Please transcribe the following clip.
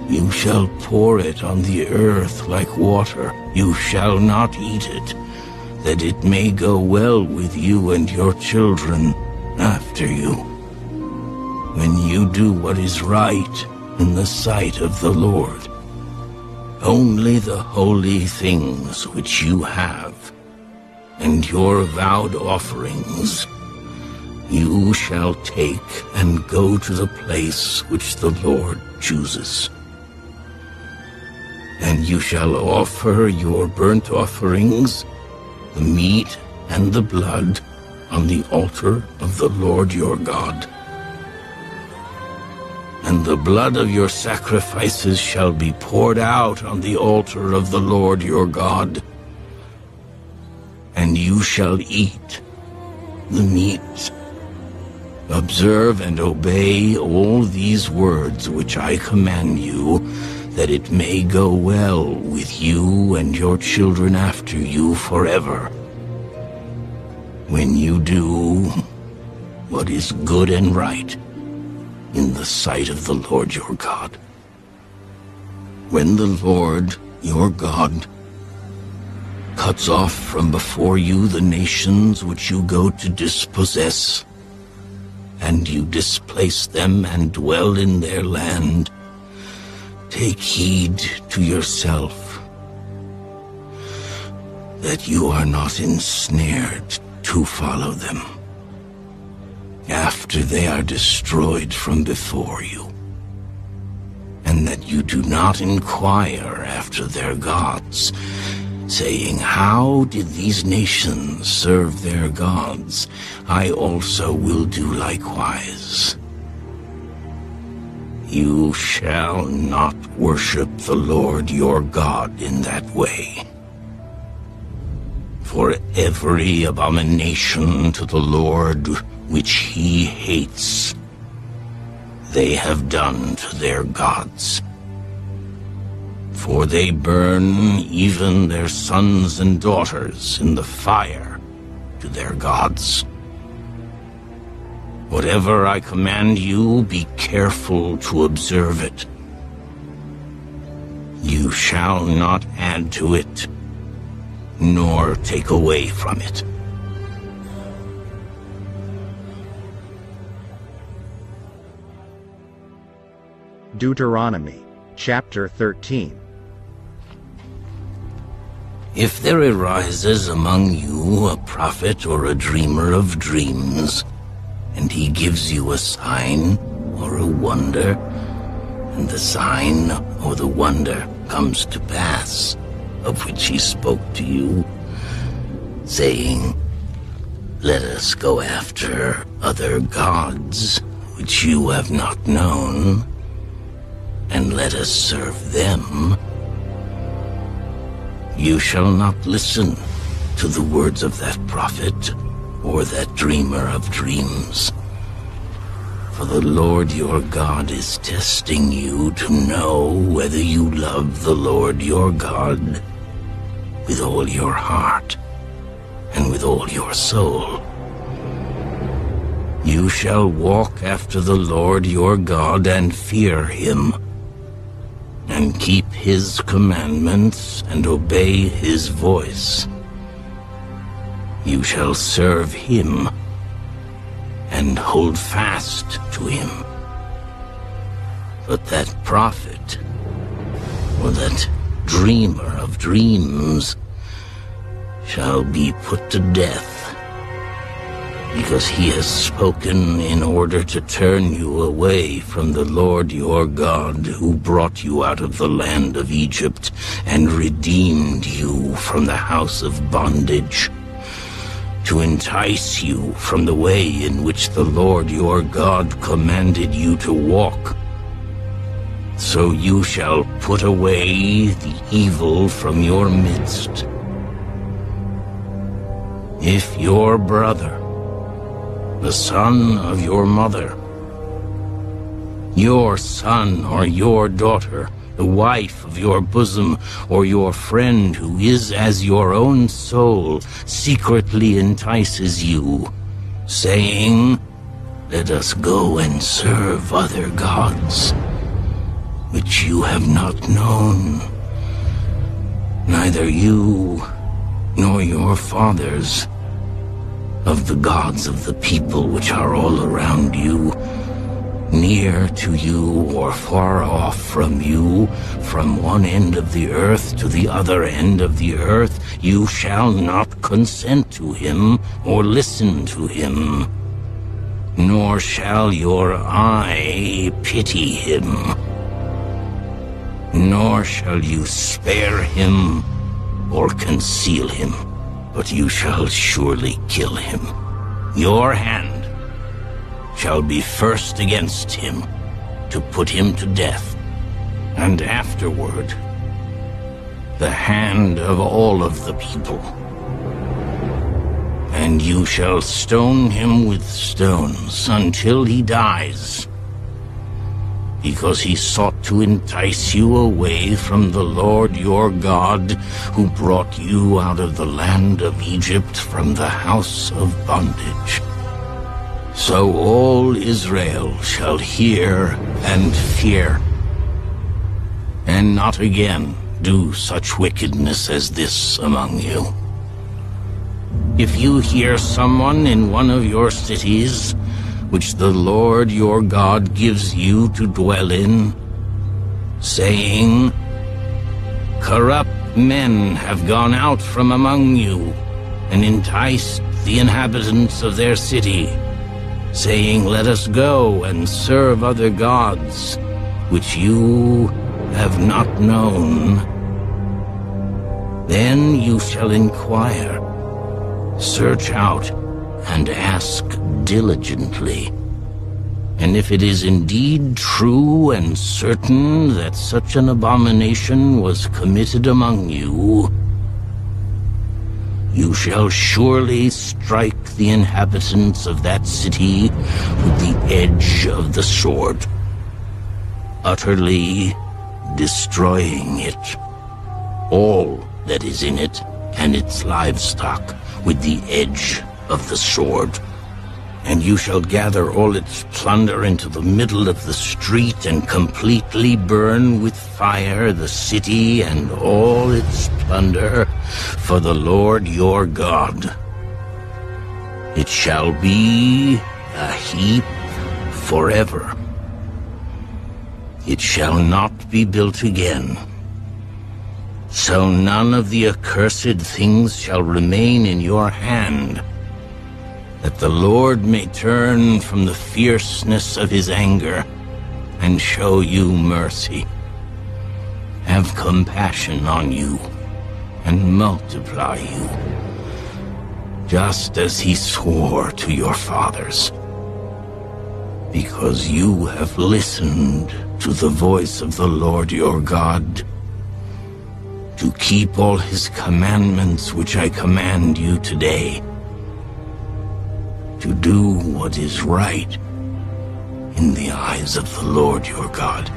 You shall pour it on the earth like water. You shall not eat it, that it may go well with you and your children after you. When you do what is right in the sight of the Lord, only the holy things which you have, and your vowed offerings, you shall take and go to the place which the Lord chooses. And you shall offer your burnt offerings, the meat and the blood, on the altar of the Lord your God. And the blood of your sacrifices shall be poured out on the altar of the Lord your God. And you shall eat the meat. Observe and obey all these words which I command you, that it may go well with you and your children after you forever. When you do what is good and right in the sight of the Lord your God. When the Lord your God cuts off from before you the nations which you go to dispossess, and you displace them and dwell in their land, take heed to yourself that you are not ensnared to follow them after they are destroyed from before you, and that you do not inquire after their gods, saying, how did these nations serve their gods? I also will do likewise. You shall not worship the Lord your God in that way. For every abomination to the Lord which he hates, they have done to their gods. For they burn even their sons and daughters in the fire to their gods. Whatever I command you, be careful to observe it. You shall not add to it, nor take away from it. Deuteronomy, chapter 13. If there arises among you a prophet or a dreamer of dreams, and he gives you a sign or a wonder, and the sign or the wonder comes to pass, of which he spoke to you, saying, let us go after other gods which you have not known, and let us serve them, you shall not listen to the words of that prophet or that dreamer of dreams. For the Lord your God is testing you to know whether you love the Lord your God with all your heart and with all your soul. You shall walk after the Lord your God and fear him, and keep his commandments and obey his voice. You shall serve him and hold fast to him. But that prophet or that dreamer of dreams shall be put to death, because he has spoken in order to turn you away from the Lord your God, who brought you out of the land of Egypt and redeemed you from the house of bondage, to entice you from the way in which the Lord your God commanded you to walk. So you shall put away the evil from your midst. If your brother, the son of your mother, your son or your daughter, the wife of your bosom, or your friend who is as your own soul, secretly entices you, saying, let us go and serve other gods, which you have not known, neither you nor your fathers, of the gods of the people which are all around you, near to you or far off from you, from one end of the earth to the other end of the earth. You shall not consent to him or listen to him, nor shall your eye pity him, nor shall you spare him or conceal him, but you shall surely kill him. Your hand shall be first against him, to put him to death, and afterward the hand of all of the people. And you shall stone him with stones until he dies, because he sought to entice you away from the Lord your God, who brought you out of the land of Egypt from the house of bondage. So all Israel shall hear and fear, and not again do such wickedness as this among you. If you hear someone in one of your cities, which the Lord your God gives you to dwell in, saying, "Corrupt men have gone out from among you and enticed the inhabitants of their city," saying, "Let us go and serve other gods, which you have not known," then you shall inquire, search out, and ask diligently. And if it is indeed true and certain that such an abomination was committed among you, you shall surely strike the inhabitants of that city with the edge of the sword, utterly destroying it, all that is in it and its livestock, with the edge of the sword. And you shall gather all its plunder into the middle of the street and completely burn with fire the city and all its plunder for the Lord your God. It shall be a heap forever. It shall not be built again. So none of the accursed things shall remain in your hand, that the Lord may turn from the fierceness of his anger and show you mercy, have compassion on you, and multiply you, just as he swore to your fathers, because you have listened to the voice of the Lord your God, to keep all his commandments which I command you today, to do what is right in the eyes of the Lord your God.